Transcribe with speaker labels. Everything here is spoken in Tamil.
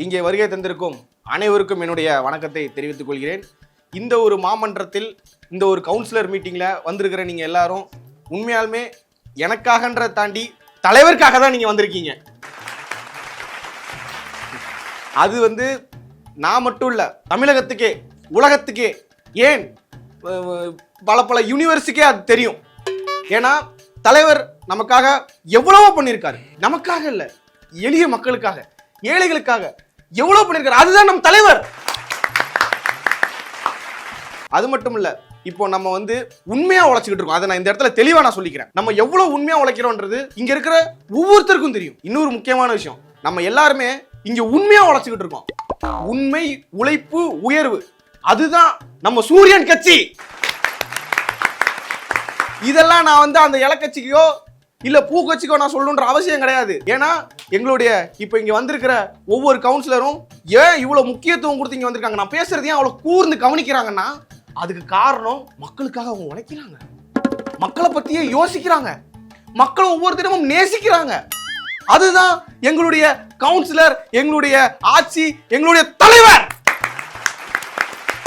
Speaker 1: இங்கே வருகை தந்திருக்கும் அனைவருக்கும் என்னுடைய வணக்கத்தை தெரிவித்துக் கொள்கிறேன். இந்த ஒரு மாமன்றத்தில் இந்த ஒரு கவுன்சிலர் மீட்டிங்ல வந்திருக்கிற நீங்க எல்லாரும் உண்மையாலுமே எனக்காகன்ற தாண்டி தலைவருக்காக தான் நீங்க வந்திருக்கீங்க. அது நான் மட்டும் இல்ல, தமிழகத்துக்கே உலகத்துக்கே ஏன் பல யூனிவர்ஸுக்கே அது தெரியும். ஏன்னா தலைவர் நமக்காக எவ்வளவோ பண்ணியிருக்காரு. நமக்காக இல்ல, எளிய மக்களுக்காக, ஏழைகளுக்காக எவ்வளவு பண்ணியிருக்காரு. அதுதான் நம் தலைவர். அது மட்டும் இல்ல, இப்போ நம்ம உண்மையா உழைச்சிக்கிட்டு இருக்கோம். அதை நான் இந்த இடத்துல தெளிவா நான் சொல்லிக்கிறேன். நம்ம எவ்வளவு உண்மையா உழைக்கிறோம்ன்றது இங்க இருக்கிற ஒவ்வொருத்தருக்கும் தெரியும். இன்னொரு முக்கியமான விஷயம், நம்ம எல்லாருமே இங்க உண்மையா உழைச்சிக்கிட்டு இருக்கோம். உண்மை, உழைப்பு, உயர்வு, அதுதான் நம்ம சூரியன் கட்சி. இதெல்லாம் நான் அந்த இலக்கட்சிக்கோ இல்ல பூக்கட்சிக்கோ நான் சொல்லணுன்ற அவசியம் கிடையாது. ஏன்னா எங்களுடைய இப்ப இங்க வந்திருக்கிற ஒவ்வொரு கவுன்சிலரும் ஏன் இவ்வளவு முக்கியத்துவம் கொடுத்து இங்க வந்திருக்காங்க, நான் பேசுறது ஏன் அவ்வளவு கூர்ந்து கவனிக்கிறாங்கன்னா அதுக்கு காரணம் மக்களுக்காக அவங்க உழைக்கிறாங்க, மக்களை பத்தியே யோசிக்கிறாங்க, மக்களை ஒவ்வொரு தினமும் நேசிக்கிறாங்க. அதுதான் எங்களுடைய கவுன்சிலர், எங்களுடைய ஆட்சி, எங்களுடைய தலைவர்.